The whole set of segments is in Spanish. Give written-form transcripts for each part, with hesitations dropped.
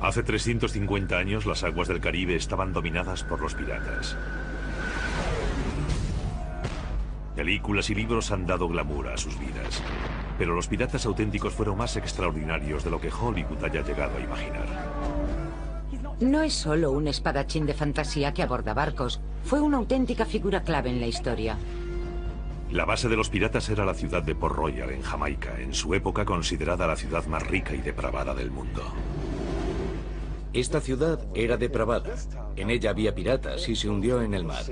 Hace 350 años las aguas del Caribe estaban dominadas por los piratas. Películas y libros han dado glamour a sus vidas, pero los piratas auténticos fueron más extraordinarios de lo que Hollywood haya llegado a imaginar. No es solo un espadachín de fantasía que aborda barcos, fue una auténtica figura clave en la historia. La base de los piratas era la ciudad de Port Royal, en Jamaica, en su época considerada la ciudad más rica y depravada del mundo. Esta ciudad era depravada. En ella había piratas y se hundió en el mar.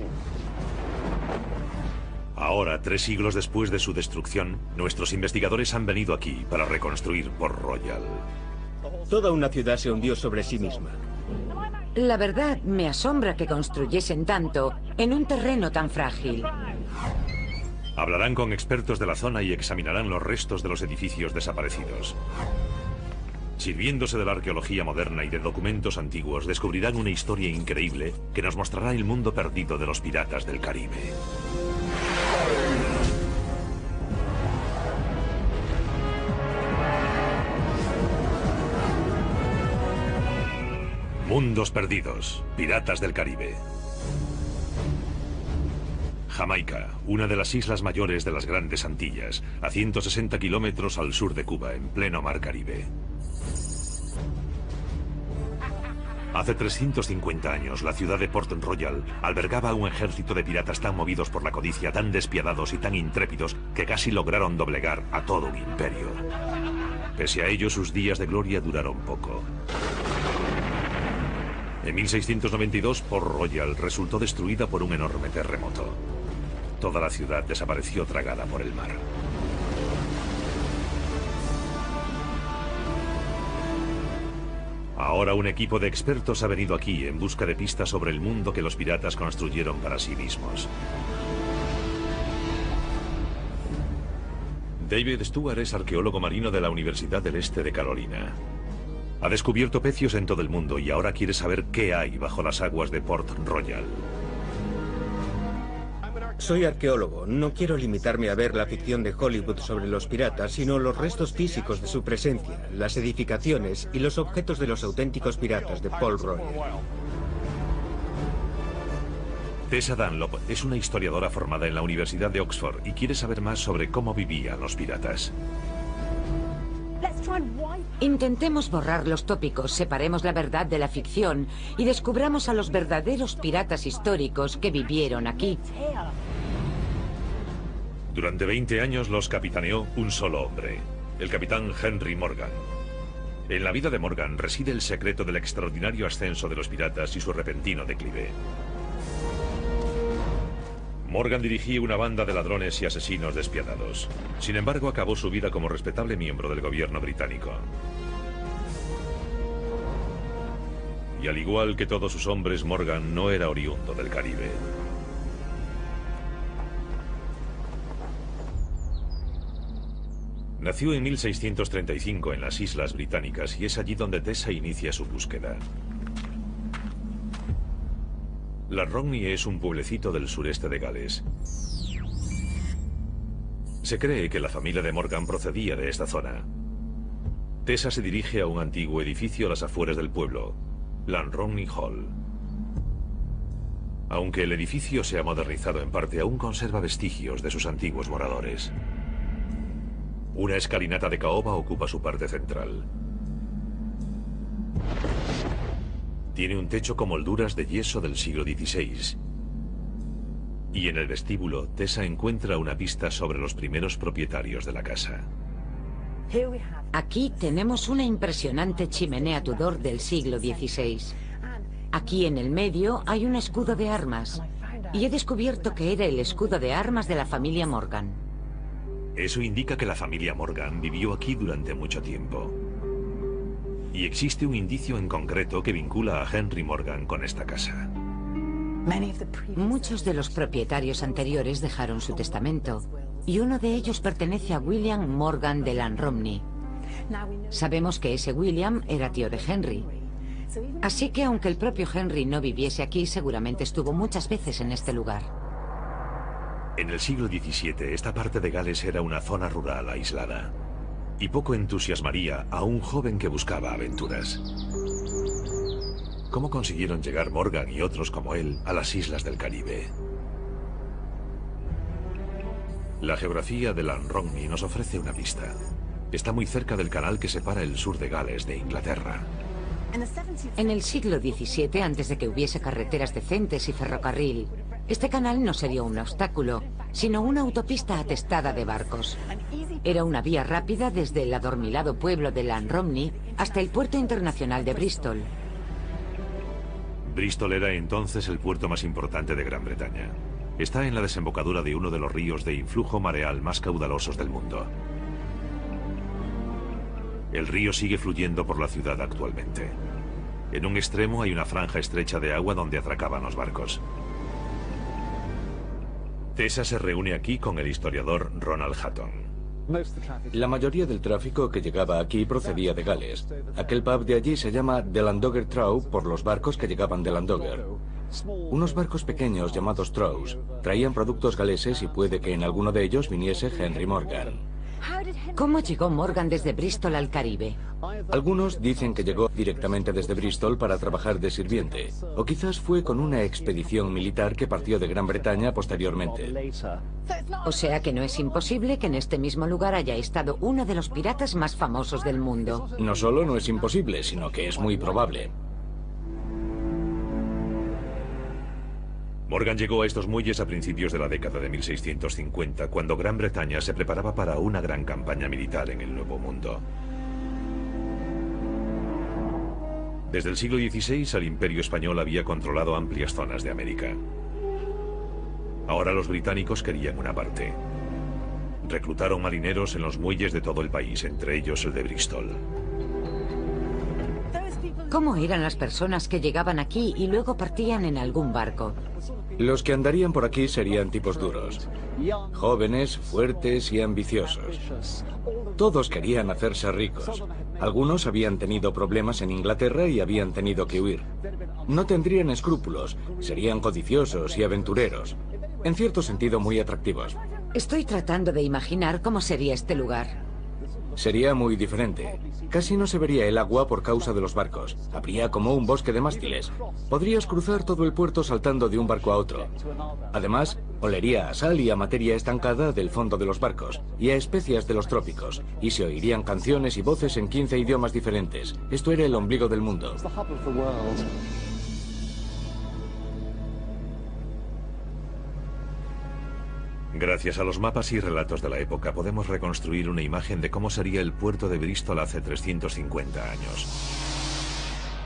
Ahora, 3 siglos después de su destrucción, nuestros investigadores han venido aquí para reconstruir Port Royal. Toda una ciudad se hundió sobre sí misma. La verdad, me asombra que construyesen tanto en un terreno tan frágil. Hablarán con expertos de la zona y examinarán los restos de los edificios desaparecidos. Sirviéndose de la arqueología moderna y de documentos antiguos, descubrirán una historia increíble que nos mostrará el mundo perdido de los piratas del Caribe. Mundos perdidos, piratas del Caribe. Jamaica, una de las islas mayores de las Grandes Antillas, a 160 kilómetros al sur de Cuba, en pleno mar Caribe. Hace 350 años, la ciudad de Port Royal albergaba un ejército de piratas tan movidos por la codicia, tan despiadados y tan intrépidos, que casi lograron doblegar a todo un imperio. Pese a ello, sus días de gloria duraron poco. En 1692, Port Royal resultó destruida por un enorme terremoto. Toda la ciudad desapareció tragada por el mar. Ahora un equipo de expertos ha venido aquí en busca de pistas sobre el mundo que los piratas construyeron para sí mismos. David Stewart es arqueólogo marino de la Universidad del Este de Carolina. Ha descubierto pecios en todo el mundo y ahora quiere saber qué hay bajo las aguas de Port Royal. Soy arqueólogo. No quiero limitarme a ver la ficción de Hollywood sobre los piratas, sino los restos físicos de su presencia, las edificaciones y los objetos de los auténticos piratas de Port Royal. Tessa Dunlop es una historiadora formada en la Universidad de Oxford y quiere saber más sobre cómo vivían los piratas. Intentemos borrar los tópicos, separemos la verdad de la ficción y descubramos a los verdaderos piratas históricos que vivieron aquí. Durante 20 años los capitaneó un solo hombre, el capitán Henry Morgan. En la vida de Morgan reside el secreto del extraordinario ascenso de los piratas y su repentino declive. Morgan dirigía una banda de ladrones y asesinos despiadados. Sin embargo, acabó su vida como respetable miembro del gobierno británico. Y al igual que todos sus hombres, Morgan no era oriundo del Caribe. Nació en 1635 en las Islas Británicas y es allí donde Tessa inicia su búsqueda. Lanrogny es un pueblecito del sureste de Gales. Se cree que la familia de Morgan procedía de esta zona. Tessa se dirige a un antiguo edificio a las afueras del pueblo, Lanrogny Hall. Aunque el edificio se ha modernizado en parte, aún conserva vestigios de sus antiguos moradores. Una escalinata de caoba ocupa su parte central. Tiene un techo con molduras de yeso del siglo XVI. Y en el vestíbulo, Tessa encuentra una pista sobre los primeros propietarios de la casa. Aquí tenemos una impresionante chimenea Tudor del siglo XVI. Aquí en el medio hay un escudo de armas. Y he descubierto que era el escudo de armas de la familia Morgan. Eso indica que la familia Morgan vivió aquí durante mucho tiempo. Y existe un indicio en concreto que vincula a Henry Morgan con esta casa. Muchos de los propietarios anteriores dejaron su testamento, y uno de ellos pertenece a William Morgan de Lanrogny. Sabemos que ese William era tío de Henry. Así que aunque el propio Henry no viviese aquí, seguramente estuvo muchas veces en este lugar. En el siglo XVII, esta parte de Gales era una zona rural aislada. Y poco entusiasmaría a un joven que buscaba aventuras. ¿Cómo consiguieron llegar Morgan y otros como él a las islas del Caribe? La geografía de Lanromni nos ofrece una pista. Está muy cerca del canal que separa el sur de Gales de Inglaterra. En el siglo XVII, antes de que hubiese carreteras decentes y ferrocarril, este canal no sería un obstáculo, sino una autopista atestada de barcos. Era una vía rápida desde el adormilado pueblo de Lanromni hasta el puerto internacional de Bristol. Bristol era entonces el puerto más importante de Gran Bretaña. Está en la desembocadura de uno de los ríos de influjo mareal más caudalosos del mundo. El río sigue fluyendo por la ciudad actualmente. En un extremo hay una franja estrecha de agua donde atracaban los barcos. Tessa se reúne aquí con el historiador Ronald Hatton. La mayoría del tráfico que llegaba aquí procedía de Gales. Aquel pub de allí se llama The Landoger Trough por los barcos que llegaban de Landoger. Unos barcos pequeños llamados troughs traían productos galeses y puede que en alguno de ellos viniese Henry Morgan. ¿Cómo llegó Morgan desde Bristol al Caribe? Algunos dicen que llegó directamente desde Bristol para trabajar de sirviente, o quizás fue con una expedición militar que partió de Gran Bretaña posteriormente. O sea que no es imposible que en este mismo lugar haya estado uno de los piratas más famosos del mundo. No solo no es imposible, sino que es muy probable. Morgan llegó a estos muelles a principios de la década de 1650, cuando Gran Bretaña se preparaba para una gran campaña militar en el Nuevo Mundo. Desde el siglo XVI, el Imperio Español había controlado amplias zonas de América. Ahora los británicos querían una parte. Reclutaron marineros en los muelles de todo el país, entre ellos el de Bristol. ¿Cómo eran las personas que llegaban aquí y luego partían en algún barco? Los que andarían por aquí serían tipos duros. Jóvenes, fuertes y ambiciosos. Todos querían hacerse ricos. Algunos habían tenido problemas en Inglaterra y habían tenido que huir. No tendrían escrúpulos, serían codiciosos y aventureros. En cierto sentido muy atractivos. Estoy tratando de imaginar cómo sería este lugar. Sería muy diferente. Casi no se vería el agua por causa de los barcos. Habría como un bosque de mástiles. Podrías cruzar todo el puerto saltando de un barco a otro. Además, olería a sal y a materia estancada del fondo de los barcos, y a especias de los trópicos, y se oirían canciones y voces en 15 idiomas diferentes. Esto era el ombligo del mundo. Gracias a los mapas y relatos de la época podemos reconstruir una imagen de cómo sería el puerto de Bristol hace 350 años.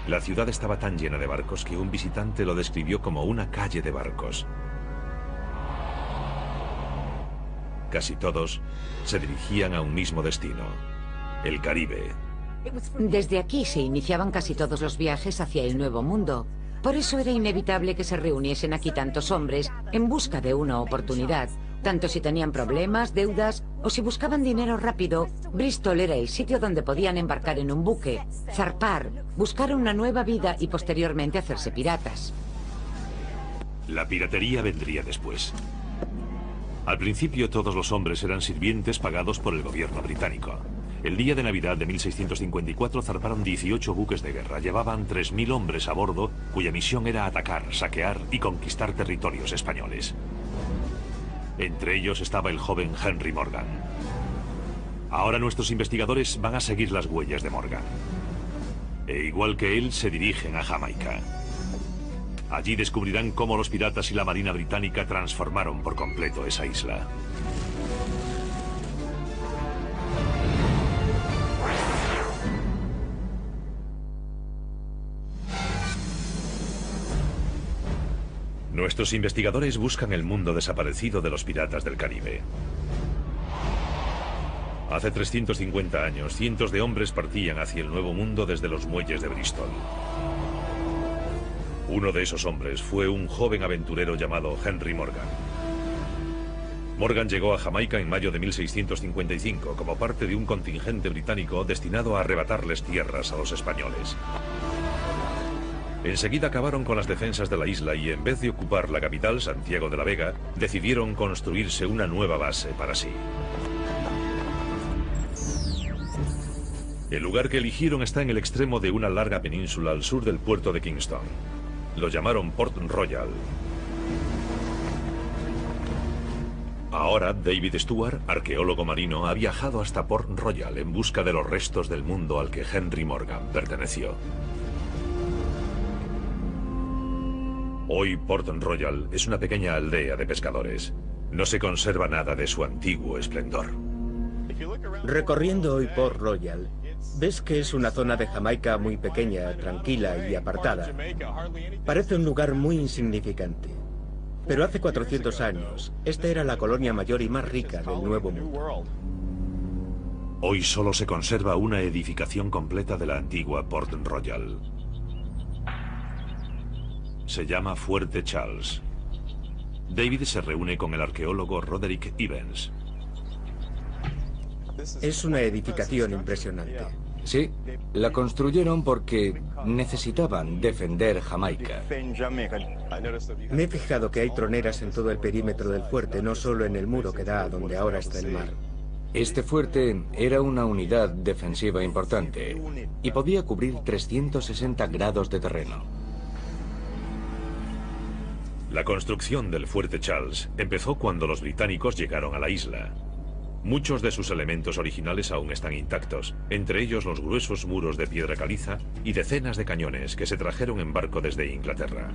La ciudad estaba tan llena de barcos que un visitante lo describió como una calle de barcos. Casi todos se dirigían a un mismo destino, el Caribe. Desde aquí se iniciaban casi todos los viajes hacia el Nuevo Mundo. Por eso era inevitable que se reuniesen aquí tantos hombres en busca de una oportunidad. Tanto si tenían problemas, deudas o si buscaban dinero rápido, Bristol era el sitio donde podían embarcar en un buque, zarpar, buscar una nueva vida y posteriormente hacerse piratas. La piratería vendría después. Al principio todos los hombres eran sirvientes pagados por el gobierno británico. El día de Navidad de 1654 zarparon 18 buques de guerra. Llevaban 3.000 hombres a bordo, cuya misión era atacar, saquear y conquistar territorios españoles. Entre ellos estaba el joven Henry Morgan. Ahora nuestros investigadores van a seguir las huellas de Morgan. E igual que él, se dirigen a Jamaica. Allí descubrirán cómo los piratas y la Marina británica transformaron por completo esa isla. Nuestros investigadores buscan el mundo desaparecido de los piratas del Caribe. Hace 350 años, cientos de hombres partían hacia el Nuevo Mundo desde los muelles de Bristol. Uno de esos hombres fue un joven aventurero llamado Henry Morgan. Morgan llegó a Jamaica en mayo de 1655 como parte de un contingente británico destinado a arrebatarles tierras a los españoles. Enseguida acabaron con las defensas de la isla y en vez de ocupar la capital, Santiago de la Vega, decidieron construirse una nueva base para sí. El lugar que eligieron está en el extremo de una larga península al sur del puerto de Kingston. Lo llamaron Port Royal. Ahora, David Stuart, arqueólogo marino, ha viajado hasta Port Royal en busca de los restos del mundo al que Henry Morgan perteneció. Hoy Port Royal es una pequeña aldea de pescadores. No se conserva nada de su antiguo esplendor. Recorriendo hoy Port Royal, ves que es una zona de Jamaica muy pequeña, tranquila y apartada. Parece un lugar muy insignificante. Pero hace 400 años, esta era la colonia mayor y más rica del Nuevo Mundo. Hoy solo se conserva una edificación completa de la antigua Port Royal. Se llama Fuerte Charles. David se reúne con el arqueólogo Roderick Evans. Es una edificación impresionante. Sí, la construyeron porque necesitaban defender Jamaica. Me he fijado que hay troneras en todo el perímetro del fuerte, no solo en el muro que da a donde ahora está el mar. Este fuerte era una unidad defensiva importante y podía cubrir 360 grados de terreno. La construcción del Fuerte Charles empezó cuando los británicos llegaron a la isla. Muchos de sus elementos originales aún están intactos, entre ellos los gruesos muros de piedra caliza y decenas de cañones que se trajeron en barco desde Inglaterra.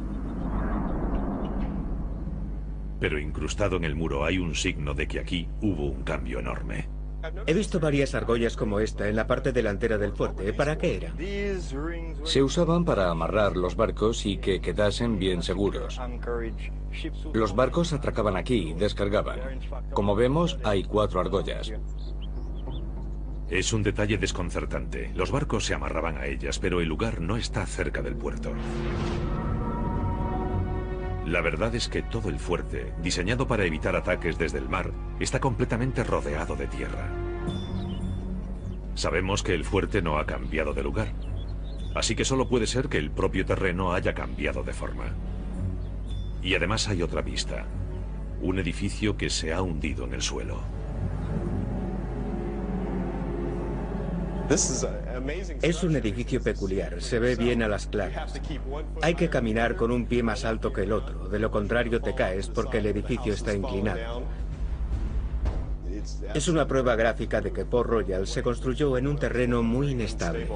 Pero incrustado en el muro hay un signo de que aquí hubo un cambio enorme. He visto varias argollas como esta en la parte delantera del fuerte. ¿Para qué eran? Se usaban para amarrar los barcos y que quedasen bien seguros. Los barcos atracaban aquí y descargaban. Como vemos, hay 4 argollas. Es un detalle desconcertante. Los barcos se amarraban a ellas, pero el lugar no está cerca del puerto. La verdad es que todo el fuerte, diseñado para evitar ataques desde el mar, está completamente rodeado de tierra. Sabemos que el fuerte no ha cambiado de lugar, así que solo puede ser que el propio terreno haya cambiado de forma. Y además hay otra pista, un edificio que se ha hundido en el suelo. Es un edificio peculiar, se ve bien a las claras. Hay que caminar con un pie más alto que el otro, de lo contrario te caes porque el edificio está inclinado. Es una prueba gráfica de que Port Royal se construyó en un terreno muy inestable.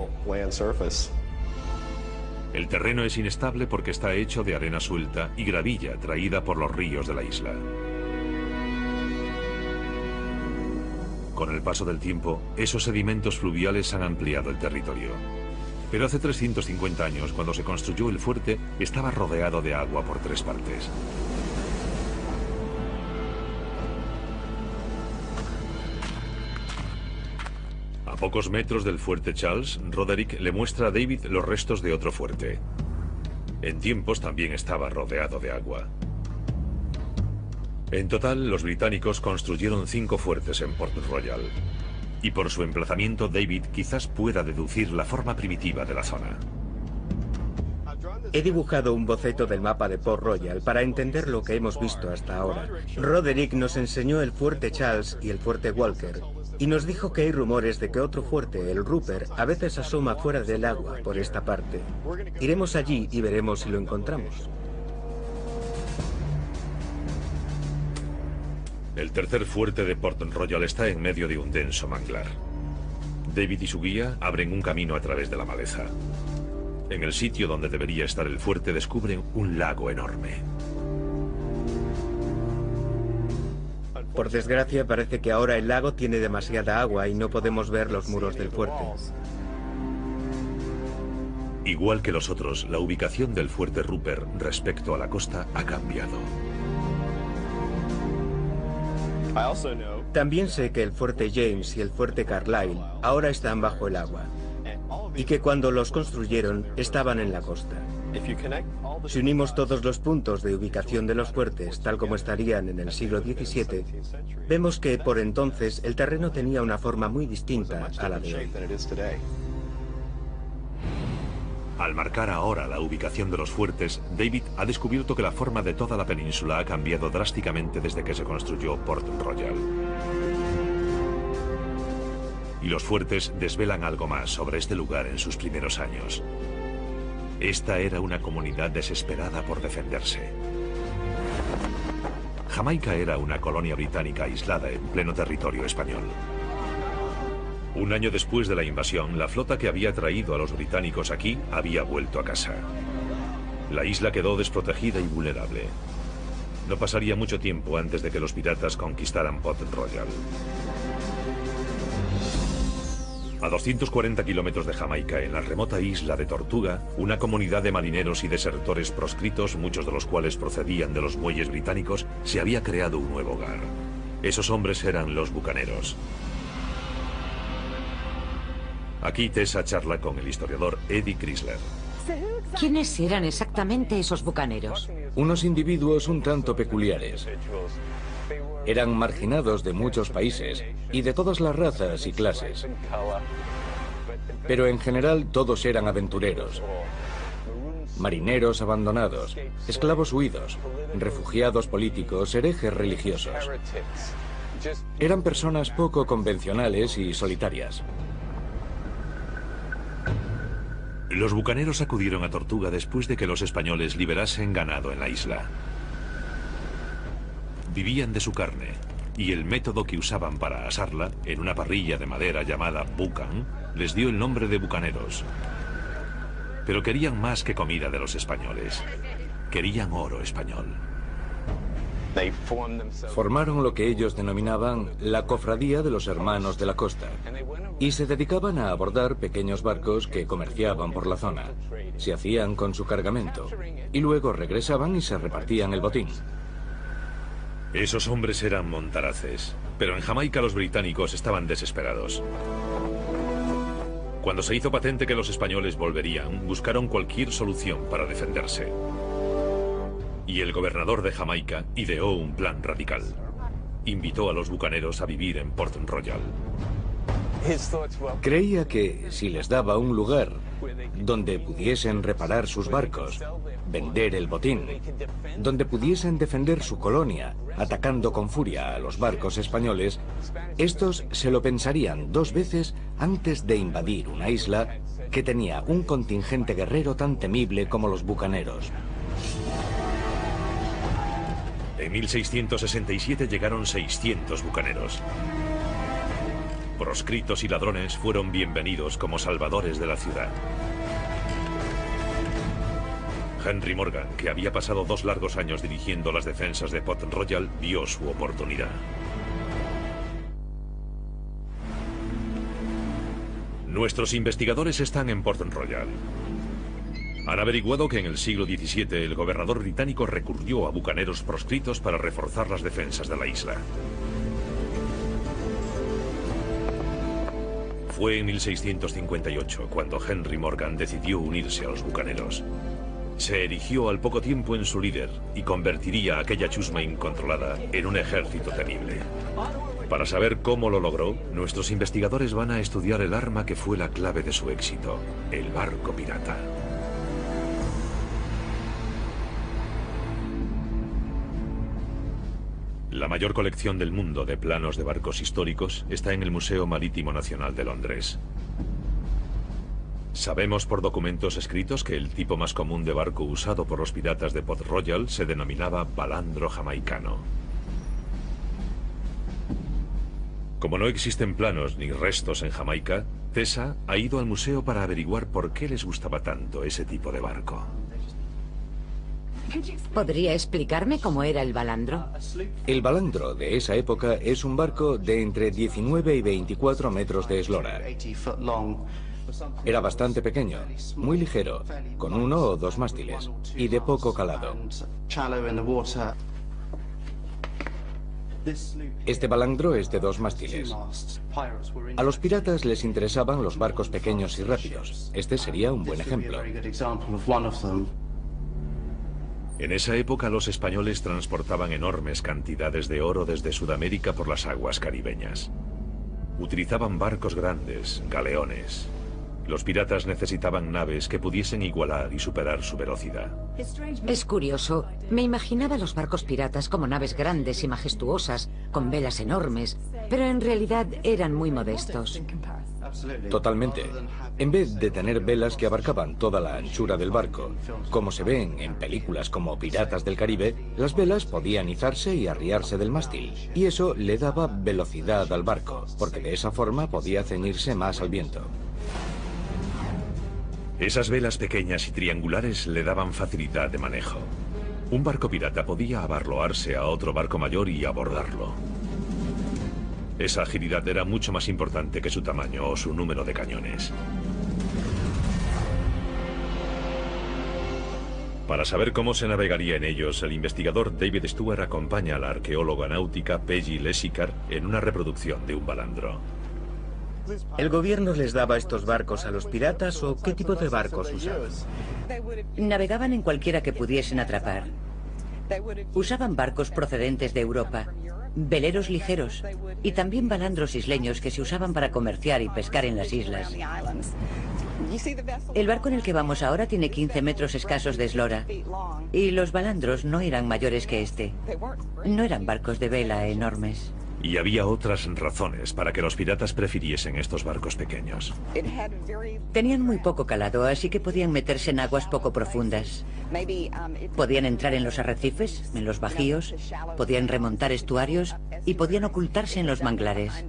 El terreno es inestable porque está hecho de arena suelta y gravilla traída por los ríos de la isla. Con el paso del tiempo, esos sedimentos fluviales han ampliado el territorio. Pero hace 350 años, cuando se construyó el fuerte, estaba rodeado de agua por 3 partes. A pocos metros del Fuerte Charles, Roderick le muestra a David los restos de otro fuerte. En tiempos también estaba rodeado de agua. En total, los británicos construyeron 5 fuertes en Port Royal. Y por su emplazamiento, David quizás pueda deducir la forma primitiva de la zona. He dibujado un boceto del mapa de Port Royal para entender lo que hemos visto hasta ahora. Roderick nos enseñó el Fuerte Charles y el Fuerte Walker, y nos dijo que hay rumores de que otro fuerte, el Rupert, a veces asoma fuera del agua por esta parte. Iremos allí y veremos si lo encontramos. El tercer fuerte de Port Royal está en medio de un denso manglar. David y su guía abren un camino a través de la maleza. En el sitio donde debería estar el fuerte descubren un lago enorme. Por desgracia, parece que ahora el lago tiene demasiada agua y no podemos ver los muros del fuerte. Igual que los otros, la ubicación del fuerte Rupert respecto a la costa ha cambiado. También sé que el Fuerte James y el Fuerte Carlisle ahora están bajo el agua, y que cuando los construyeron estaban en la costa. Si unimos todos los puntos de ubicación de los fuertes, tal como estarían en el siglo XVII, vemos que por entonces el terreno tenía una forma muy distinta a la de hoy. Al marcar ahora la ubicación de los fuertes, David ha descubierto que la forma de toda la península ha cambiado drásticamente desde que se construyó Port Royal. y los fuertes desvelan algo más sobre este lugar en sus primeros años. Esta era una comunidad desesperada por defenderse. Jamaica era una colonia británica aislada en pleno territorio español. Un año después de la invasión, la flota que había traído a los británicos aquí había vuelto a casa. La isla quedó desprotegida y vulnerable. No pasaría mucho tiempo antes de que los piratas conquistaran Port Royal. A 240 kilómetros de Jamaica, en la remota isla de Tortuga, una comunidad de marineros y desertores proscritos, muchos de los cuales procedían de los muelles británicos, se había creado un nuevo hogar. Esos hombres eran los bucaneros. Aquí Tessa charla con el historiador Eddie Chrysler. ¿Quiénes eran exactamente esos bucaneros? Unos individuos un tanto peculiares. Eran marginados de muchos países y de todas las razas y clases. Pero en general todos eran aventureros. Marineros abandonados, esclavos huidos, refugiados políticos, herejes religiosos. Eran personas poco convencionales y solitarias. Los bucaneros acudieron a Tortuga después de que los españoles liberasen ganado en la isla. Vivían de su carne, y el método que usaban para asarla, en una parrilla de madera llamada bucan, les dio el nombre de bucaneros. Pero querían más que comida de los españoles. Querían oro español. Formaron lo que ellos denominaban la Cofradía de los Hermanos de la Costa y se dedicaban a abordar pequeños barcos que comerciaban por la zona. Se hacían con su cargamento y luego regresaban y se repartían el botín. Esos hombres eran montaraces, pero en Jamaica los británicos estaban desesperados. Cuando se hizo patente que los españoles volverían, buscaron cualquier solución para defenderse. Y el gobernador de Jamaica ideó un plan radical. Invitó a los bucaneros a vivir en Port Royal. Creía que si les daba un lugar donde pudiesen reparar sus barcos, vender el botín, donde pudiesen defender su colonia, atacando con furia a los barcos españoles, estos se lo pensarían dos veces antes de invadir una isla que tenía un contingente guerrero tan temible como los bucaneros. En 1667 llegaron 600 bucaneros. Proscritos y ladrones fueron bienvenidos como salvadores de la ciudad. Henry Morgan, que había pasado 2 largos años dirigiendo las defensas de Port Royal, vio su oportunidad. Nuestros investigadores están en Port Royal. Han averiguado que en el siglo XVII el gobernador británico recurrió a bucaneros proscritos para reforzar las defensas de la isla. Fue en 1658 cuando Henry Morgan decidió unirse a los bucaneros. Se erigió al poco tiempo en su líder y convertiría a aquella chusma incontrolada en un ejército temible. Para saber cómo lo logró, nuestros investigadores van a estudiar el arma que fue la clave de su éxito, el barco pirata. La mayor colección del mundo de planos de barcos históricos está en el Museo Marítimo Nacional de Londres. Sabemos por documentos escritos que el tipo más común de barco usado por los piratas de Port Royal se denominaba balandro jamaicano. Como no existen planos ni restos en Jamaica, Tessa ha ido al museo para averiguar por qué les gustaba tanto ese tipo de barco. ¿Podría explicarme cómo era el balandro? El balandro de esa época es un barco de entre 19 y 24 metros de eslora. Era bastante pequeño, muy ligero, con 1 o 2 mástiles y de poco calado. Este balandro es de 2 mástiles. A los piratas les interesaban los barcos pequeños y rápidos. Este sería un buen ejemplo. En esa época los españoles transportaban enormes cantidades de oro desde Sudamérica por las aguas caribeñas. Utilizaban barcos grandes, galeones. Los piratas necesitaban naves que pudiesen igualar y superar su velocidad. Es curioso. Me imaginaba los barcos piratas como naves grandes y majestuosas, con velas enormes, pero en realidad eran muy modestos. Totalmente. En vez de tener velas que abarcaban toda la anchura del barco, como se ven en películas como Piratas del Caribe, las velas podían izarse y arriarse del mástil, y eso le daba velocidad al barco, porque de esa forma podía ceñirse más al viento. Esas velas pequeñas y triangulares le daban facilidad de manejo. Un barco pirata podía abarloarse a otro barco mayor y abordarlo. Esa agilidad era mucho más importante que su tamaño o su número de cañones. Para saber cómo se navegaría en ellos, el investigador David Stewart acompaña a la arqueóloga náutica Peggy Lesicar en una reproducción de un balandro. ¿El gobierno les daba estos barcos a los piratas o qué tipo de barcos usaban? Navegaban en cualquiera que pudiesen atrapar. Usaban barcos procedentes de Europa, veleros ligeros y también balandros isleños que se usaban para comerciar y pescar en las islas. El barco en el que vamos ahora tiene 15 metros escasos de eslora y los balandros no eran mayores que este. No eran barcos de vela enormes. Y había otras razones para que los piratas prefiriesen estos barcos pequeños. Tenían muy poco calado, así que podían meterse en aguas poco profundas. Podían entrar en los arrecifes, en los bajíos, podían remontar estuarios y podían ocultarse en los manglares.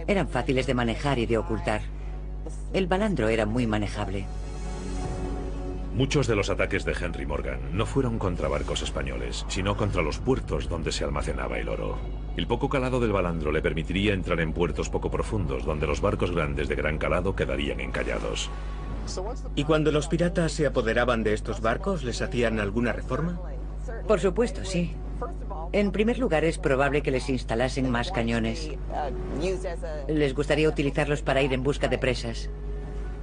Eran fáciles de manejar y de ocultar. El balandro era muy manejable. Muchos de los ataques de Henry Morgan no fueron contra barcos españoles, sino contra los puertos donde se almacenaba el oro. El poco calado del balandro le permitiría entrar en puertos poco profundos, donde los barcos grandes de gran calado quedarían encallados. ¿Y cuando los piratas se apoderaban de estos barcos, les hacían alguna reforma? Por supuesto, sí. En primer lugar, es probable que les instalasen más cañones. Les gustaría utilizarlos para ir en busca de presas.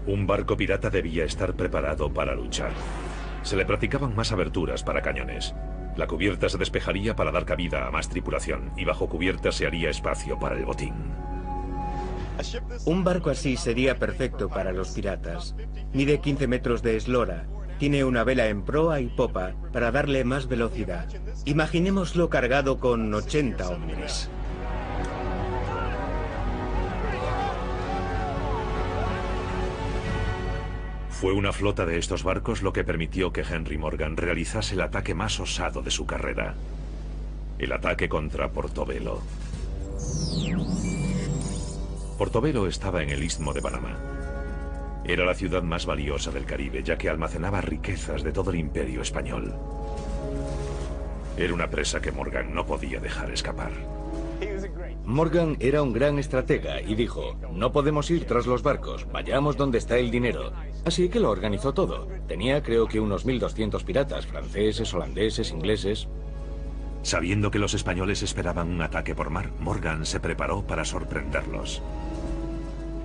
Un barco pirata debía estar preparado para luchar. Se le practicaban más aberturas para cañones. La cubierta se despejaría para dar cabida a más tripulación y bajo cubierta se haría espacio para el botín. Un barco así sería perfecto para los piratas. Mide 15 metros de eslora. Tiene una vela en proa y popa para darle más velocidad. Imaginémoslo cargado con 80 hombres. Fue una flota de estos barcos lo que permitió que Henry Morgan realizase el ataque más osado de su carrera. El ataque contra Portobelo. Portobelo estaba en el Istmo de Panamá. Era la ciudad más valiosa del Caribe, ya que almacenaba riquezas de todo el imperio español. Era una presa que Morgan no podía dejar escapar. Morgan era un gran estratega y dijo, no podemos ir tras los barcos, vayamos donde está el dinero. Así que lo organizó todo. Tenía creo que unos 1200 piratas, franceses, holandeses, ingleses. Sabiendo que los españoles esperaban un ataque por mar, Morgan se preparó para sorprenderlos.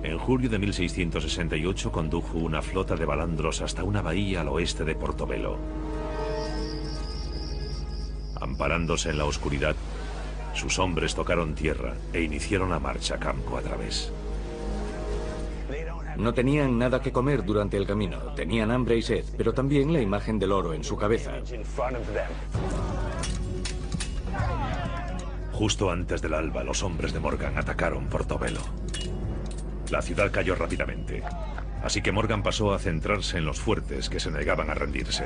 En julio de 1668 condujo una flota de balandros hasta una bahía al oeste de Portobelo. Amparándose en la oscuridad, sus hombres tocaron tierra e iniciaron la marcha campo a través. No tenían nada que comer durante el camino, tenían hambre y sed, pero también la imagen del oro en su cabeza. Justo antes del alba, los hombres de Morgan atacaron Portobelo. La ciudad cayó rápidamente, así que Morgan pasó a centrarse en los fuertes que se negaban a rendirse.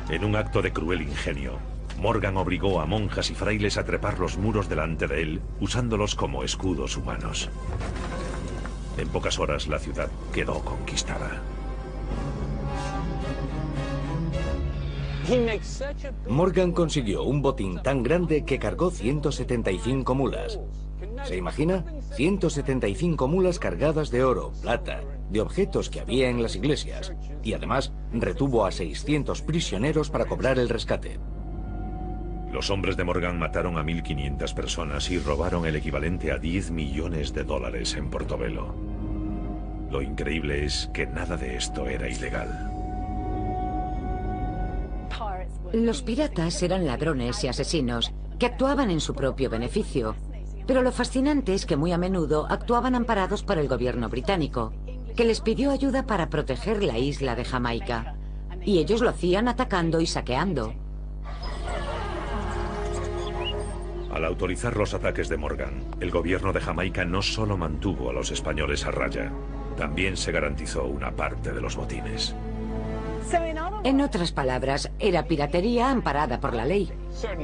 En un acto de cruel ingenio, Morgan obligó a monjas y frailes a trepar los muros delante de él, usándolos como escudos humanos. En pocas horas la ciudad quedó conquistada. Morgan consiguió un botín tan grande que cargó 175 mulas. ¿Se imagina? 175 mulas cargadas de oro, plata, de objetos que había en las iglesias. Y además retuvo a 600 prisioneros para cobrar el rescate. Los hombres de Morgan mataron a 1500 personas y robaron el equivalente a 10 millones de dólares en Portobelo. Lo increíble es que nada de esto era ilegal. Los piratas eran ladrones y asesinos que actuaban en su propio beneficio. Pero lo fascinante es que muy a menudo actuaban amparados por el gobierno británico, que les pidió ayuda para proteger la isla de Jamaica. Y ellos lo hacían atacando y saqueando. Al autorizar los ataques de Morgan, el gobierno de Jamaica no solo mantuvo a los españoles a raya, también se garantizó una parte de los botines. En otras palabras, era piratería amparada por la ley.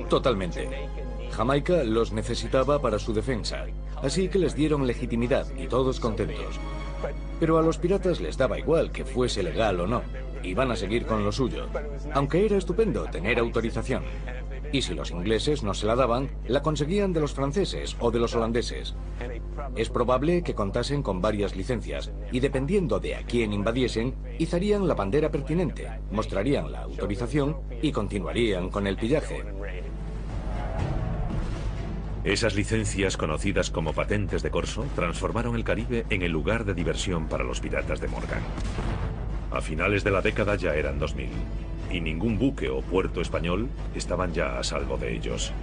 Totalmente. Jamaica los necesitaba para su defensa, así que les dieron legitimidad y todos contentos. Pero a los piratas les daba igual que fuese legal o no. Iban a seguir con lo suyo, aunque era estupendo tener autorización. Y si los ingleses no se la daban, la conseguían de los franceses o de los holandeses. Es probable que contasen con varias licencias, y dependiendo de a quién invadiesen, izarían la bandera pertinente, mostrarían la autorización y continuarían con el pillaje. Esas licencias, conocidas como patentes de corso, transformaron el Caribe en el lugar de diversión para los piratas de Morgan. A finales de la década ya eran 2000, y ningún buque o puerto español estaban ya a salvo de ellos.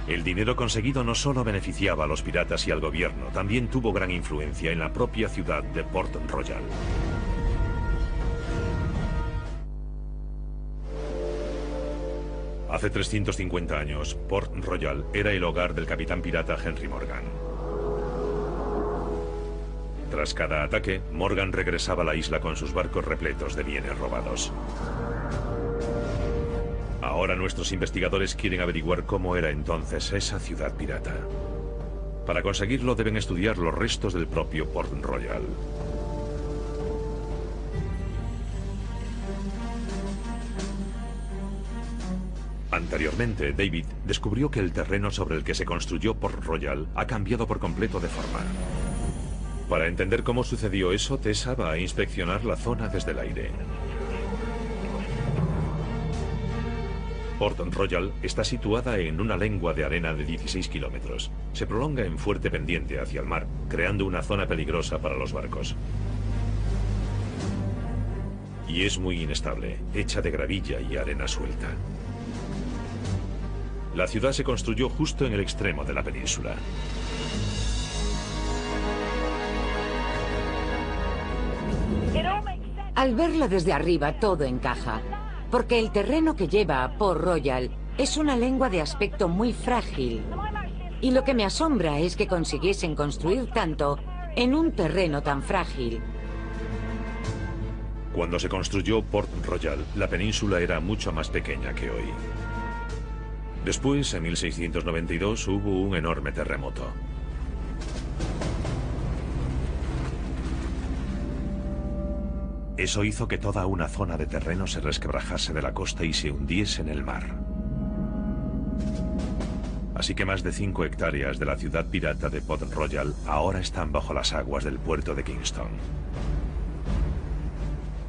El dinero conseguido no solo beneficiaba a los piratas y al gobierno, también tuvo gran influencia en la propia ciudad de Port Royal. Hace 350 años, Port Royal era el hogar del capitán pirata Henry Morgan. Tras cada ataque, Morgan regresaba a la isla con sus barcos repletos de bienes robados. Ahora nuestros investigadores quieren averiguar cómo era entonces esa ciudad pirata. Para conseguirlo deben estudiar los restos del propio Port Royal. Anteriormente, David descubrió que el terreno sobre el que se construyó Port Royal ha cambiado por completo de forma. Para entender cómo sucedió eso, Tessa va a inspeccionar la zona desde el aire. Port Royal está situada en una lengua de arena de 16 kilómetros. Se prolonga en fuerte pendiente hacia el mar, creando una zona peligrosa para los barcos. Y es muy inestable, hecha de gravilla y arena suelta. La ciudad se construyó justo en el extremo de la península. Al verlo desde arriba, todo encaja. Porque el terreno que lleva a Port Royal es una lengua de aspecto muy frágil. Y lo que me asombra es que consiguiesen construir tanto en un terreno tan frágil. Cuando se construyó Port Royal, la península era mucho más pequeña que hoy. Después, en 1692, hubo un enorme terremoto. Eso hizo que toda una zona de terreno se resquebrajase de la costa y se hundiese en el mar. Así que más de 5 hectáreas de la ciudad pirata de Port Royal ahora están bajo las aguas del puerto de Kingston.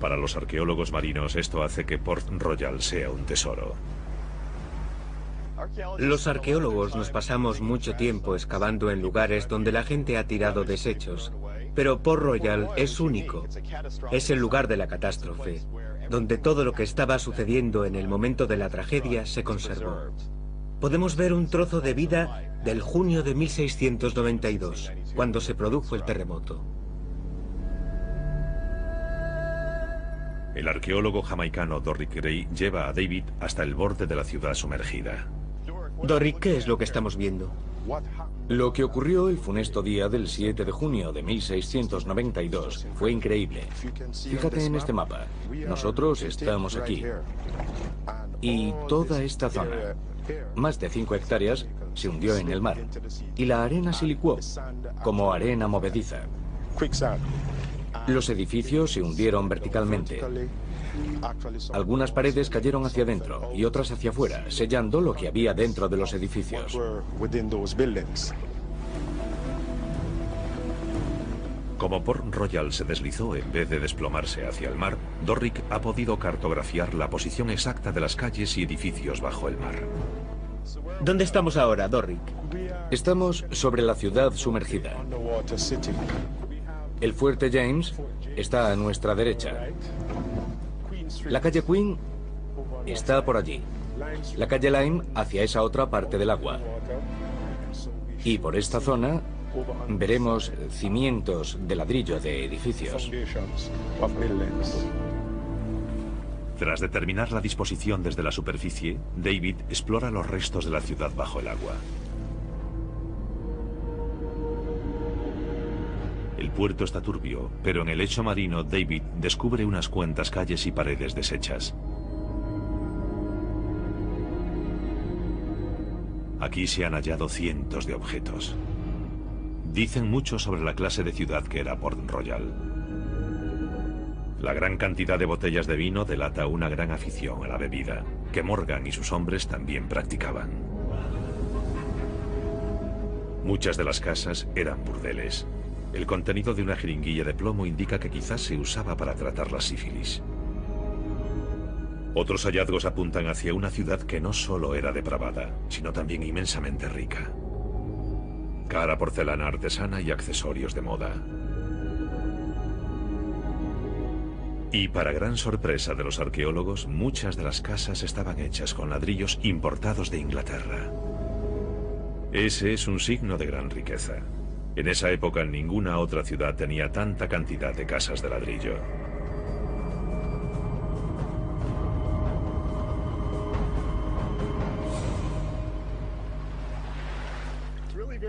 Para los arqueólogos marinos, esto hace que Port Royal sea un tesoro. Los arqueólogos nos pasamos mucho tiempo excavando en lugares donde la gente ha tirado desechos, pero Port Royal es único. Es el lugar de la catástrofe, donde todo lo que estaba sucediendo en el momento de la tragedia se conservó. Podemos ver un trozo de vida del junio de 1692, cuando se produjo el terremoto. El arqueólogo jamaicano Dorick Gray lleva a David hasta el borde de la ciudad sumergida. Dorick, ¿qué es lo que estamos viendo? Lo que ocurrió el funesto día del 7 de junio de 1692 fue increíble. Fíjate en este mapa. Nosotros estamos aquí. Y toda esta zona, más de 5 hectáreas, se hundió en el mar. Y la arena se licuó, como arena movediza. Los edificios se hundieron verticalmente. Algunas paredes cayeron hacia adentro y otras hacia afuera, sellando lo que había dentro de los edificios. Como Port Royal se deslizó en vez de desplomarse hacia el mar, Dorick ha podido cartografiar la posición exacta de las calles y edificios bajo el mar. ¿Dónde estamos ahora, Dorick? Estamos sobre la ciudad sumergida. El fuerte James está a nuestra derecha. La calle Queen está por allí. La calle Lime hacia esa otra parte del agua. Y por esta zona veremos cimientos de ladrillo de edificios. Tras determinar la disposición desde la superficie, David explora los restos de la ciudad bajo el agua. El puerto está turbio, pero en el lecho marino David descubre unas cuantas calles y paredes deshechas. Aquí se han hallado cientos de objetos. Dicen mucho sobre la clase de ciudad que era Port Royal. La gran cantidad de botellas de vino delata una gran afición a la bebida, que Morgan y sus hombres también practicaban. Muchas de las casas eran burdeles. El contenido de una jeringuilla de plomo indica que quizás se usaba para tratar la sífilis. Otros hallazgos apuntan hacia una ciudad que no solo era depravada, sino también inmensamente rica. Cara porcelana artesana y accesorios de moda. Y para gran sorpresa de los arqueólogos, muchas de las casas estaban hechas con ladrillos importados de Inglaterra. Ese es un signo de gran riqueza. En esa época ninguna otra ciudad tenía tanta cantidad de casas de ladrillo.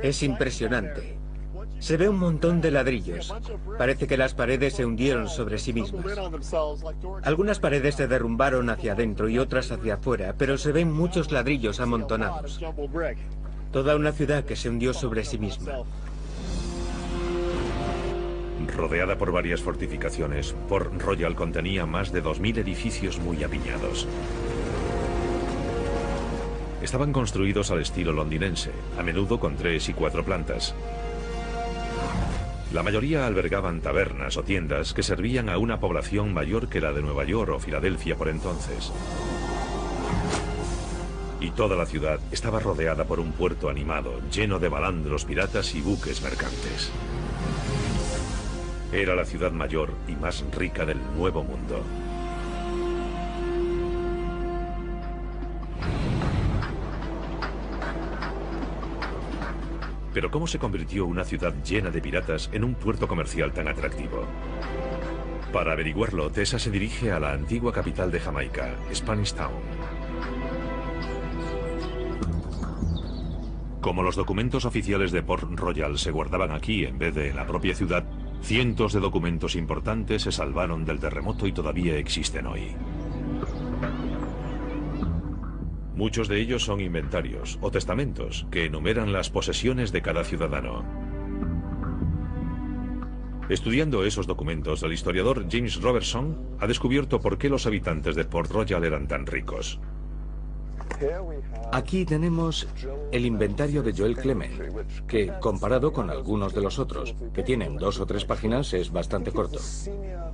Es impresionante. Se ve un montón de ladrillos. Parece que las paredes se hundieron sobre sí mismas. Algunas paredes se derrumbaron hacia adentro y otras hacia afuera, pero se ven muchos ladrillos amontonados. Toda una ciudad que se hundió sobre sí misma. Rodeada por varias fortificaciones, Port Royal contenía más de 2000 edificios muy apiñados. Estaban construidos al estilo londinense, a menudo con 3 y 4 plantas. La mayoría albergaban tabernas o tiendas que servían a una población mayor que la de Nueva York o Filadelfia por entonces. Y toda la ciudad estaba rodeada por un puerto animado, lleno de balandros piratas y buques mercantes. Era la ciudad mayor y más rica del Nuevo Mundo. Pero ¿cómo se convirtió una ciudad llena de piratas en un puerto comercial tan atractivo? Para averiguarlo, Tessa se dirige a la antigua capital de Jamaica, Spanish Town. Como los documentos oficiales de Port Royal se guardaban aquí en vez de en la propia ciudad, cientos de documentos importantes se salvaron del terremoto y todavía existen hoy. Muchos de ellos son inventarios o testamentos que enumeran las posesiones de cada ciudadano. Estudiando esos documentos, el historiador James Robertson ha descubierto por qué los habitantes de Port Royal eran tan ricos. Aquí tenemos el inventario de Joel Clement, que, comparado con algunos de los otros, que tienen 2 o 3 páginas, es bastante corto.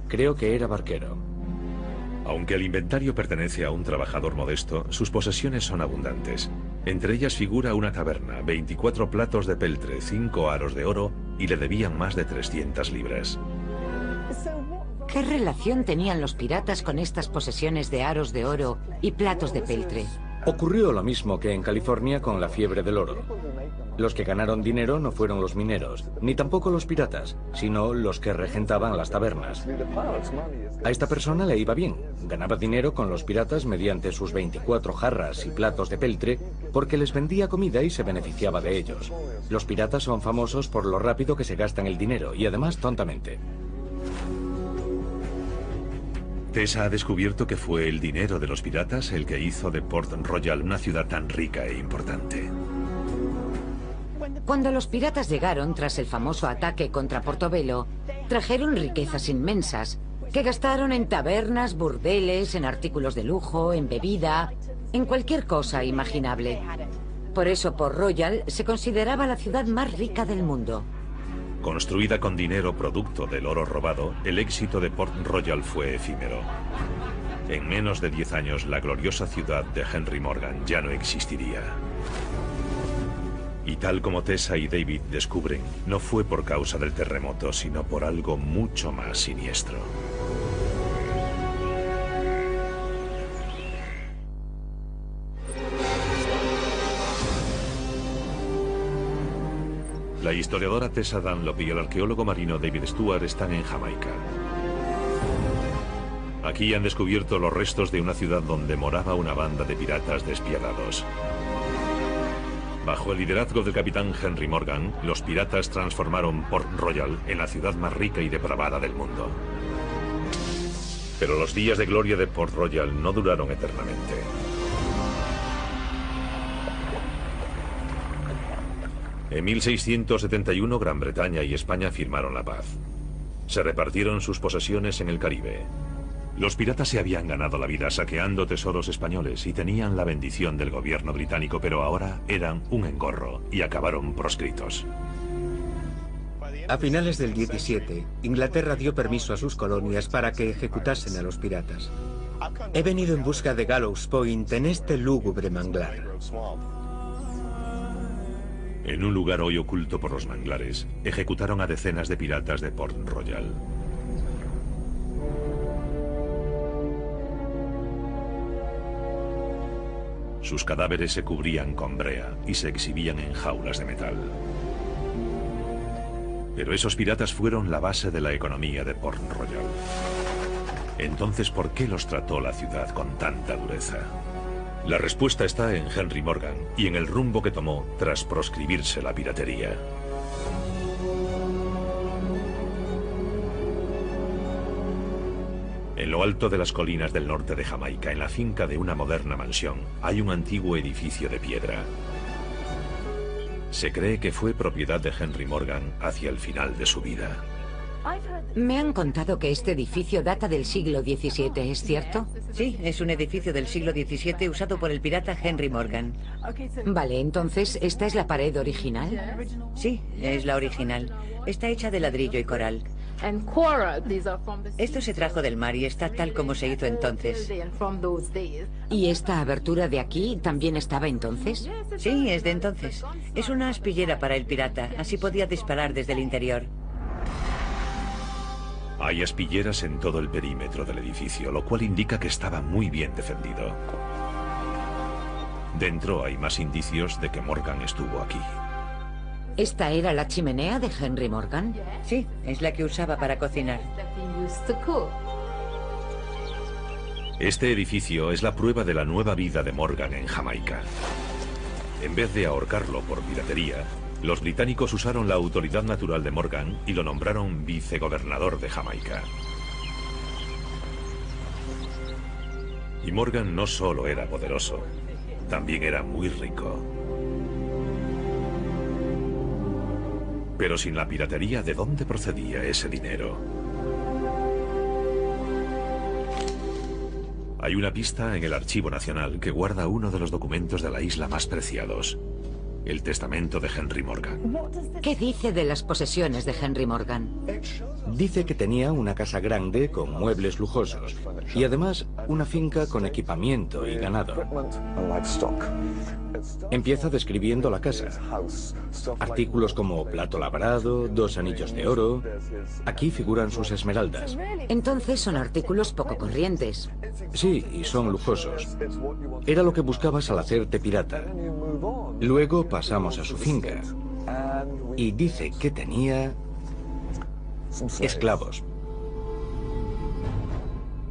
Creo que era barquero. Aunque el inventario pertenece a un trabajador modesto, sus posesiones son abundantes. Entre ellas figura una taberna, 24 platos de peltre, 5 aros de oro y le debían más de 300 libras. ¿Qué relación tenían los piratas con estas posesiones de aros de oro y platos de peltre? Ocurrió lo mismo que en California con la fiebre del oro. Los que ganaron dinero no fueron los mineros, ni tampoco los piratas, sino los que regentaban las tabernas. A esta persona le iba bien. Ganaba dinero con los piratas mediante sus 24 jarras y platos de peltre, porque les vendía comida y se beneficiaba de ellos. Los piratas son famosos por lo rápido que se gastan el dinero, y además tontamente. Tessa ha descubierto que fue el dinero de los piratas el que hizo de Port Royal una ciudad tan rica e importante. Cuando los piratas llegaron tras el famoso ataque contra Portobelo, trajeron riquezas inmensas que gastaron en tabernas, burdeles, en artículos de lujo, en bebida, en cualquier cosa imaginable. Por eso Port Royal se consideraba la ciudad más rica del mundo. Construida con dinero producto del oro robado, el éxito de Port Royal fue efímero. En menos de 10 años, la gloriosa ciudad de Henry Morgan ya no existiría. Y tal como Tessa y David descubren, no fue por causa del terremoto, sino por algo mucho más siniestro. La historiadora Tessa Dunlop y el arqueólogo marino David Stewart están en Jamaica. Aquí han descubierto los restos de una ciudad donde moraba una banda de piratas despiadados. Bajo el liderazgo del capitán Henry Morgan, los piratas transformaron Port Royal en la ciudad más rica y depravada del mundo. Pero los días de gloria de Port Royal no duraron eternamente. En 1671, Gran Bretaña y España firmaron la paz. Se repartieron sus posesiones en el Caribe. Los piratas se habían ganado la vida saqueando tesoros españoles y tenían la bendición del gobierno británico, pero ahora eran un engorro y acabaron proscritos. A finales del 17, Inglaterra dio permiso a sus colonias para que ejecutasen a los piratas. He venido en busca de Gallows Point en este lúgubre manglar. En un lugar hoy oculto por los manglares, ejecutaron a decenas de piratas de Port Royal. Sus cadáveres se cubrían con brea y se exhibían en jaulas de metal. Pero esos piratas fueron la base de la economía de Port Royal. Entonces, ¿por qué los trató la ciudad con tanta dureza? La respuesta está en Henry Morgan y en el rumbo que tomó tras proscribirse la piratería. En lo alto de las colinas del norte de Jamaica, en la finca de una moderna mansión, hay un antiguo edificio de piedra. Se cree que fue propiedad de Henry Morgan hacia el final de su vida. Me han contado que este edificio data del siglo XVII, ¿es cierto? Sí, es un edificio del siglo XVII usado por el pirata Henry Morgan. Vale, entonces, ¿esta es la pared original? Sí, es la original. Está hecha de ladrillo y coral. Esto se trajo del mar y está tal como se hizo entonces. ¿Y esta abertura de aquí también estaba entonces? Sí, es de entonces. Es una aspillera para el pirata, así podía disparar desde el interior. Hay aspilleras en todo el perímetro del edificio, lo cual indica que estaba muy bien defendido. Dentro hay más indicios de que Morgan estuvo aquí. ¿Esta era la chimenea de Henry Morgan? Sí, es la que usaba para cocinar. Este edificio es la prueba de la nueva vida de Morgan en Jamaica. En vez de ahorcarlo por piratería, los británicos usaron la autoridad natural de Morgan y lo nombraron vicegobernador de Jamaica. Y Morgan no solo era poderoso, también era muy rico. Pero sin la piratería, ¿de dónde procedía ese dinero? Hay una pista en el Archivo Nacional que guarda uno de los documentos de la isla más preciados: el testamento de Henry Morgan. ¿Qué dice de las posesiones de Henry Morgan? Dice que tenía una casa grande con muebles lujosos y además una finca con equipamiento y ganado. Empieza describiendo la casa. Artículos como plato labrado, 2 anillos de oro. Aquí figuran sus esmeraldas. Entonces son artículos poco corrientes. Sí, y son lujosos. Era lo que buscabas al hacerte pirata. Luego pasamos a su finca. Y dice que tenía esclavos.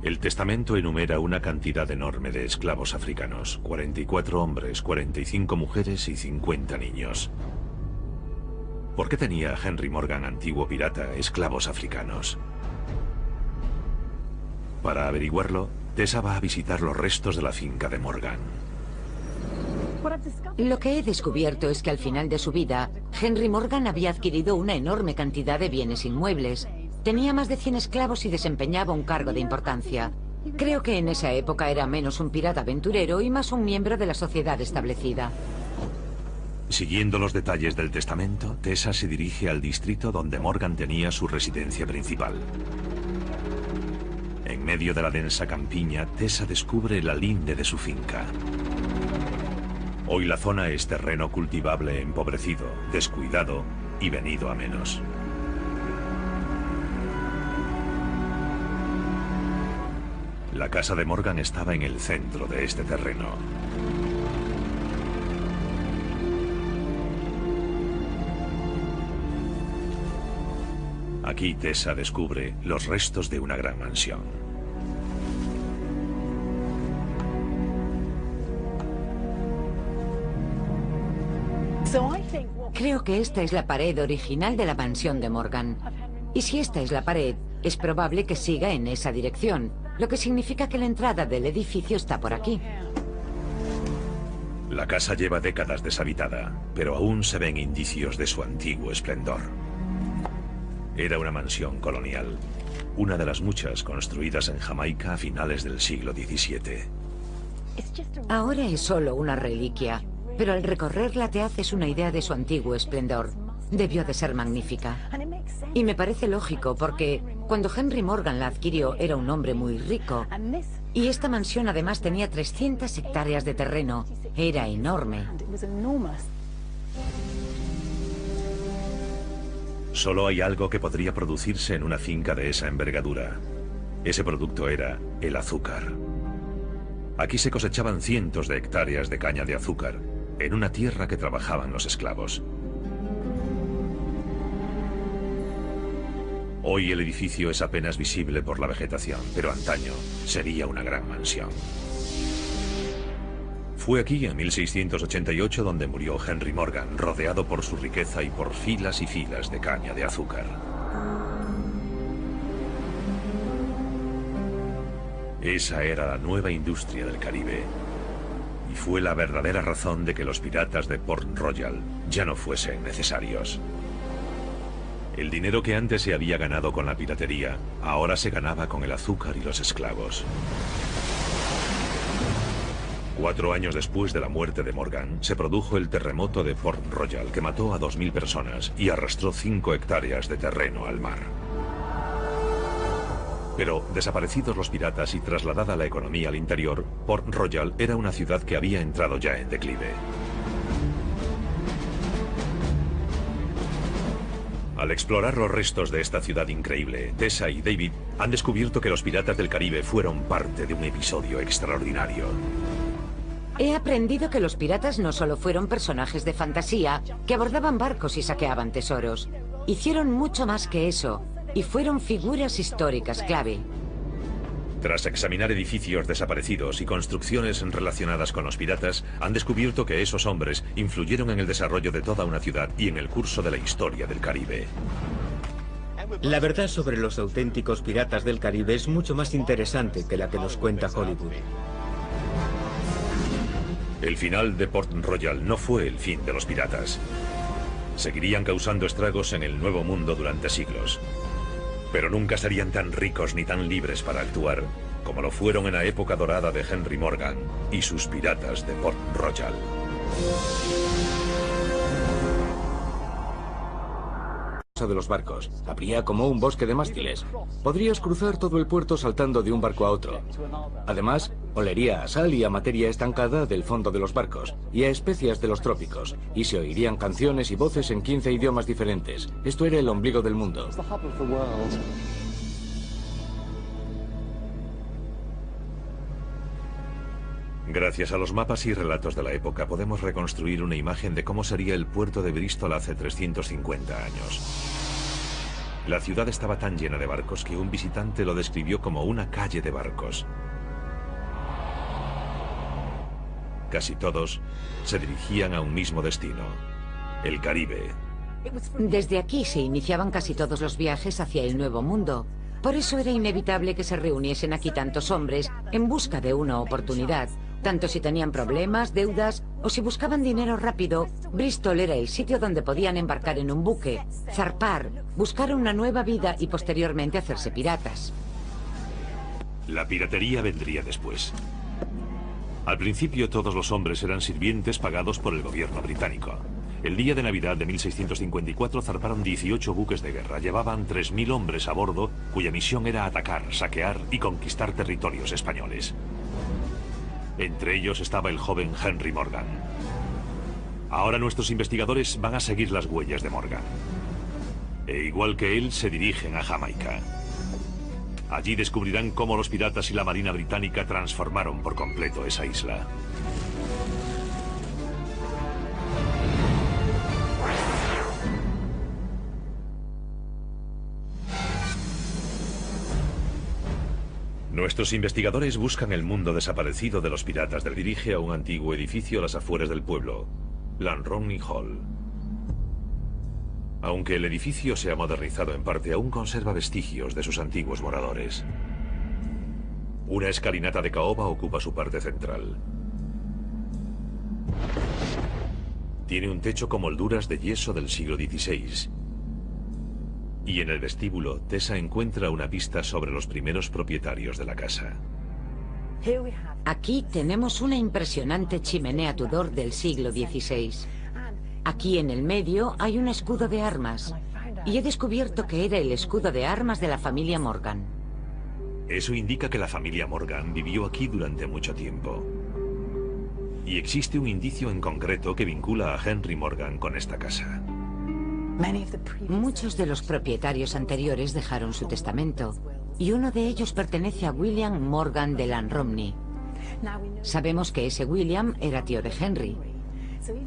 El testamento enumera una cantidad enorme de esclavos africanos: 44 hombres, 45 mujeres y 50 niños. ¿Por qué tenía Henry Morgan, antiguo pirata, esclavos africanos? Para averiguarlo, Tessa va a visitar los restos de la finca de Morgan. Lo que he descubierto es que al final de su vida, Henry Morgan había adquirido una enorme cantidad de bienes inmuebles. Tenía más de 100 esclavos y desempeñaba un cargo de importancia. Creo que en esa época era menos un pirata aventurero y más un miembro de la sociedad establecida. Siguiendo los detalles del testamento, Tessa se dirige al distrito donde Morgan tenía su residencia principal. En medio de la densa campiña, Tessa descubre la linde de su finca. Hoy la zona es terreno cultivable empobrecido, descuidado y venido a menos. La casa de Morgan estaba en el centro de este terreno. Aquí Tessa descubre los restos de una gran mansión. Creo que esta es la pared original de la mansión de Morgan. Y si esta es la pared, es probable que siga en esa dirección, lo que significa que la entrada del edificio está por aquí. La casa lleva décadas deshabitada, pero aún se ven indicios de su antiguo esplendor. Era una mansión colonial, una de las muchas construidas en Jamaica a finales del siglo XVII. Ahora es solo una reliquia, pero al recorrerla te haces una idea de su antiguo esplendor. Debió de ser magnífica. Y me parece lógico porque cuando Henry Morgan la adquirió era un hombre muy rico. Y esta mansión además tenía 300 hectáreas de terreno. Era enorme. Solo hay algo que podría producirse en una finca de esa envergadura. Ese producto era el azúcar. Aquí se cosechaban cientos de hectáreas de caña de azúcar, en una tierra que trabajaban los esclavos. Hoy el edificio es apenas visible por la vegetación, pero antaño sería una gran mansión. Fue aquí, en 1688, donde murió Henry Morgan, rodeado por su riqueza y por filas y filas de caña de azúcar. Esa era la nueva industria del Caribe. Y fue la verdadera razón de que los piratas de Port Royal ya no fuesen necesarios. El dinero que antes se había ganado con la piratería, ahora se ganaba con el azúcar y los esclavos. 4 años después de la muerte de Morgan, se produjo el terremoto de Port Royal, que mató a 2000 personas y arrastró 5 hectáreas de terreno al mar. Pero, desaparecidos los piratas y trasladada la economía al interior, Port Royal era una ciudad que había entrado ya en declive. Al explorar los restos de esta ciudad increíble, Tessa y David han descubierto que los piratas del Caribe fueron parte de un episodio extraordinario. He aprendido que los piratas no solo fueron personajes de fantasía que abordaban barcos y saqueaban tesoros. Hicieron mucho más que eso, y fueron figuras históricas clave. Tras examinar edificios desaparecidos y construcciones relacionadas con los piratas, han descubierto que esos hombres influyeron en el desarrollo de toda una ciudad y en el curso de la historia del Caribe. La verdad sobre los auténticos piratas del Caribe es mucho más interesante que la que nos cuenta Hollywood. El final de Port Royal no fue el fin de los piratas. Seguirían causando estragos en el Nuevo Mundo durante siglos. Pero nunca serían tan ricos ni tan libres para actuar como lo fueron en la época dorada de Henry Morgan y sus piratas de Port Royal. De los barcos. Habría como un bosque de mástiles. Podrías cruzar todo el puerto saltando de un barco a otro. Además, olería a sal y a materia estancada del fondo de los barcos y a especias de los trópicos. Y se oirían canciones y voces en 15 idiomas diferentes. Esto era el ombligo del mundo. Gracias a los mapas y relatos de la época podemos reconstruir una imagen de cómo sería el puerto de Bristol hace 350 años. La ciudad estaba tan llena de barcos que un visitante lo describió como una calle de barcos. Casi todos se dirigían a un mismo destino, el Caribe. Desde aquí se iniciaban casi todos los viajes hacia el Nuevo Mundo. Por eso era inevitable que se reuniesen aquí tantos hombres en busca de una oportunidad. Tanto si tenían problemas, deudas o si buscaban dinero rápido, Bristol era el sitio donde podían embarcar en un buque, zarpar, buscar una nueva vida y posteriormente hacerse piratas. La piratería vendría después. Al principio todos los hombres eran sirvientes pagados por el gobierno británico. El día de Navidad de 1654 zarparon 18 buques de guerra. Llevaban 3000 hombres a bordo, cuya misión era atacar, saquear y conquistar territorios españoles. Entre ellos estaba el joven Henry Morgan. Ahora nuestros investigadores van a seguir las huellas de Morgan. E igual que él, se dirigen a Jamaica. Allí descubrirán cómo los piratas y la Marina británica transformaron por completo esa isla. Nuestros investigadores buscan el mundo desaparecido de los piratas. Dirige a un antiguo edificio a las afueras del pueblo, Lanromney Hall. Aunque el edificio se ha modernizado en parte, aún conserva vestigios de sus antiguos moradores. Una escalinata de caoba ocupa su parte central. Tiene un techo con molduras de yeso del siglo XVI. Y en el vestíbulo, Tessa encuentra una pista sobre los primeros propietarios de la casa. Aquí tenemos una impresionante chimenea Tudor del siglo XVI. Aquí en el medio hay un escudo de armas. Y he descubierto que era el escudo de armas de la familia Morgan. Eso indica que la familia Morgan vivió aquí durante mucho tiempo. Y existe un indicio en concreto que vincula a Henry Morgan con esta casa. Muchos de los propietarios anteriores dejaron su testamento, y uno de ellos pertenece a William Morgan de Lanromney. Sabemos que ese William era tío de Henry.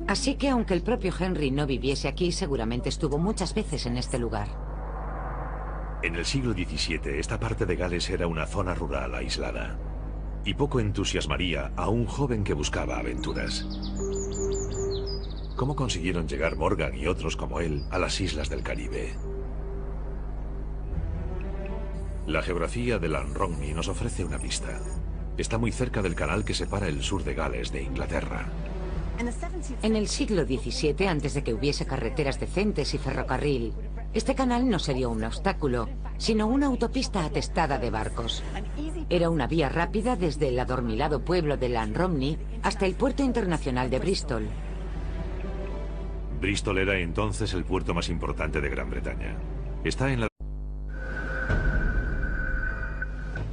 Así que aunque el propio Henry no viviese aquí, seguramente estuvo muchas veces en este lugar. En el siglo XVII, esta parte de Gales era una zona rural aislada. Y poco entusiasmaría a un joven que buscaba aventuras. ¿Cómo consiguieron llegar Morgan y otros como él a las islas del Caribe? La geografía de Lanromney nos ofrece una pista. Está muy cerca del canal que separa el sur de Gales de Inglaterra. En el siglo XVII, antes de que hubiese carreteras decentes y ferrocarril, este canal no sería un obstáculo, sino una autopista atestada de barcos. Era una vía rápida desde el adormilado pueblo de Lanromney hasta el puerto internacional de Bristol. Bristol era entonces el puerto más importante de Gran Bretaña. Está en la...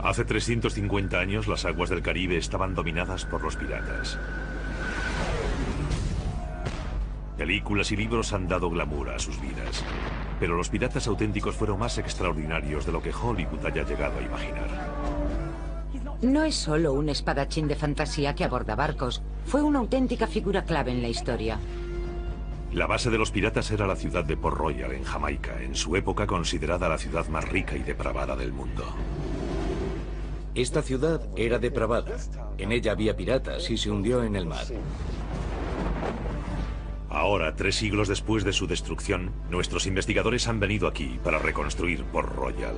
Hace 350 años las aguas del Caribe estaban dominadas por los piratas. Películas y libros han dado glamour a sus vidas. Pero los piratas auténticos fueron más extraordinarios de lo que Hollywood haya llegado a imaginar. No es solo un espadachín de fantasía que aborda barcos. Fue una auténtica figura clave en la historia. La base de los piratas era la ciudad de Port Royal, en Jamaica, en su época considerada la ciudad más rica y depravada del mundo. Esta ciudad era depravada. En ella había piratas y se hundió en el mar. Ahora, 3 siglos después de su destrucción, nuestros investigadores han venido aquí para reconstruir Port Royal.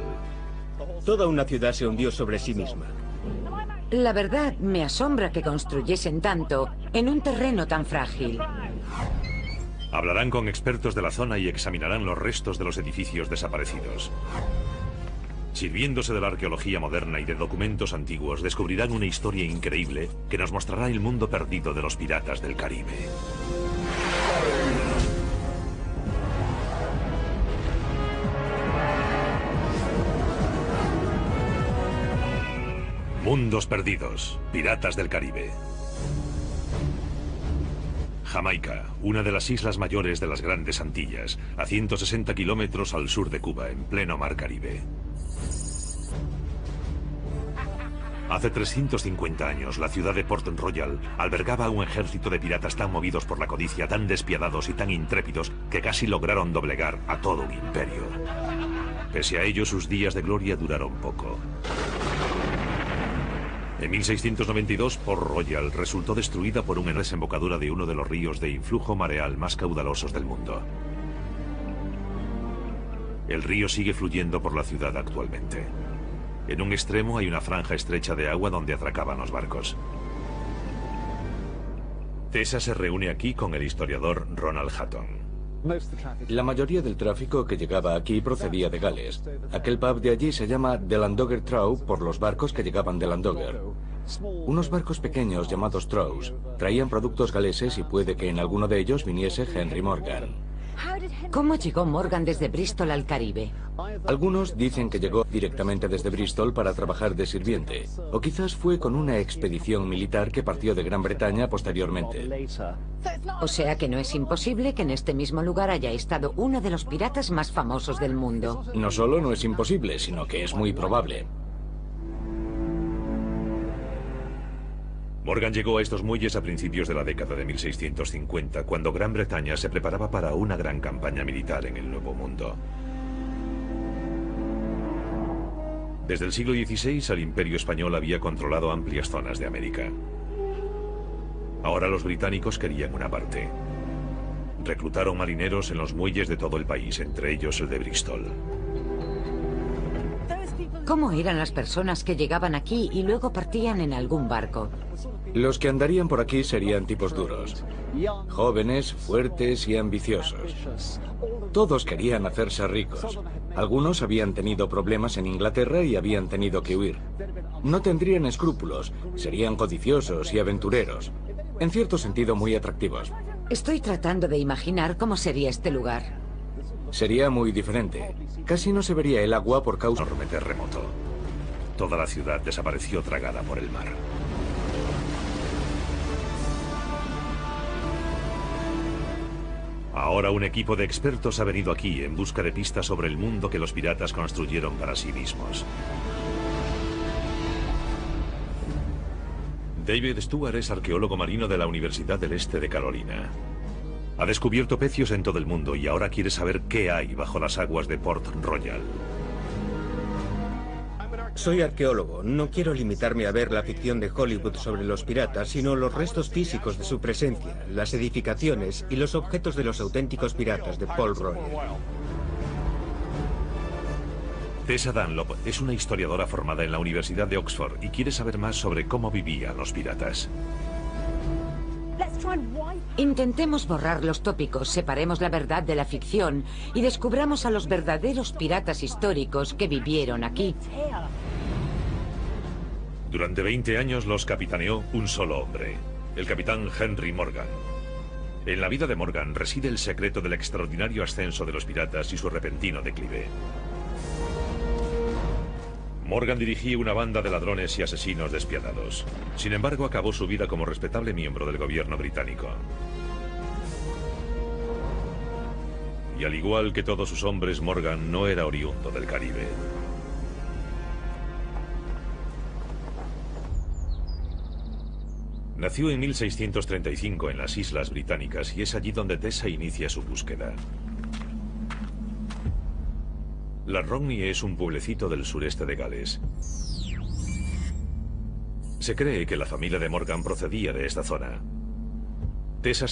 Toda una ciudad se hundió sobre sí misma. La verdad, me asombra que construyesen tanto en un terreno tan frágil. Hablarán con expertos de la zona y examinarán los restos de los edificios desaparecidos. Sirviéndose de la arqueología moderna y de documentos antiguos, descubrirán una historia increíble que nos mostrará el mundo perdido de los piratas del Caribe. Mundos perdidos, piratas del Caribe. Jamaica, una de las islas mayores de las Grandes Antillas, a 160 kilómetros al sur de Cuba, en pleno mar Caribe. Hace 350 años, la ciudad de Port Royal albergaba un ejército de piratas tan movidos por la codicia, tan despiadados y tan intrépidos, que casi lograron doblegar a todo un imperio. Pese a ello, sus días de gloria duraron poco. En 1692, Port Royal resultó destruida por una desembocadura de uno de los ríos de influjo mareal más caudalosos del mundo. El río sigue fluyendo por la ciudad actualmente. En un extremo hay una franja estrecha de agua donde atracaban los barcos. Tessa se reúne aquí con el historiador Ronald Hatton. La mayoría del tráfico que llegaba aquí procedía de Gales. Aquel pub de allí se llama The Landoger Trough por los barcos que llegaban de Landoger. Unos barcos pequeños llamados troughs traían productos galeses y puede que en alguno de ellos viniese Henry Morgan. ¿Cómo llegó Morgan desde Bristol al Caribe? Algunos dicen que llegó directamente desde Bristol para trabajar de sirviente, o quizás fue con una expedición militar que partió de Gran Bretaña posteriormente. O sea que no es imposible que en este mismo lugar haya estado uno de los piratas más famosos del mundo. No solo no es imposible, sino que es muy probable. Morgan llegó a estos muelles a principios de la década de 1650, cuando Gran Bretaña se preparaba para una gran campaña militar en el Nuevo Mundo. Desde el siglo XVI, el Imperio Español había controlado amplias zonas de América. Ahora los británicos querían una parte. Reclutaron marineros en los muelles de todo el país, entre ellos el de Bristol. ¿Cómo eran las personas que llegaban aquí y luego partían en algún barco? Los que andarían por aquí serían tipos duros. Jóvenes, fuertes y ambiciosos. Todos querían hacerse ricos. Algunos habían tenido problemas en Inglaterra y habían tenido que huir. No tendrían escrúpulos, serían codiciosos y aventureros. En cierto sentido, muy atractivos. Estoy tratando de imaginar cómo sería este lugar. Sería muy diferente. Casi no se vería el agua por causa... Un enorme terremoto. Toda la ciudad desapareció tragada por el mar. Ahora un equipo de expertos ha venido aquí en busca de pistas sobre el mundo que los piratas construyeron para sí mismos. David Stewart es arqueólogo marino de la Universidad del Este de Carolina. Ha descubierto pecios en todo el mundo y ahora quiere saber qué hay bajo las aguas de Port Royal. Soy arqueólogo. No quiero limitarme a ver la ficción de Hollywood sobre los piratas, sino los restos físicos de su presencia, las edificaciones y los objetos de los auténticos piratas de Port Royal. Tessa Dunlop es una historiadora formada en la Universidad de Oxford y quiere saber más sobre cómo vivían los piratas. Intentemos borrar los tópicos, separemos la verdad de la ficción y descubramos a los verdaderos piratas históricos que vivieron aquí. Durante 20 años los capitaneó un solo hombre, el capitán Henry Morgan. En la vida de Morgan reside el secreto del extraordinario ascenso de los piratas y su repentino declive. Morgan dirigía una banda de ladrones y asesinos despiadados. Sin embargo, acabó su vida como respetable miembro del gobierno británico. Y al igual que todos sus hombres, Morgan no era oriundo del Caribe. Nació en 1635 en las Islas Británicas y es allí donde Tessa inicia su búsqueda. Lanromney es un pueblecito del sureste de Gales. Se cree que la familia de Morgan procedía de esta zona. Tessa se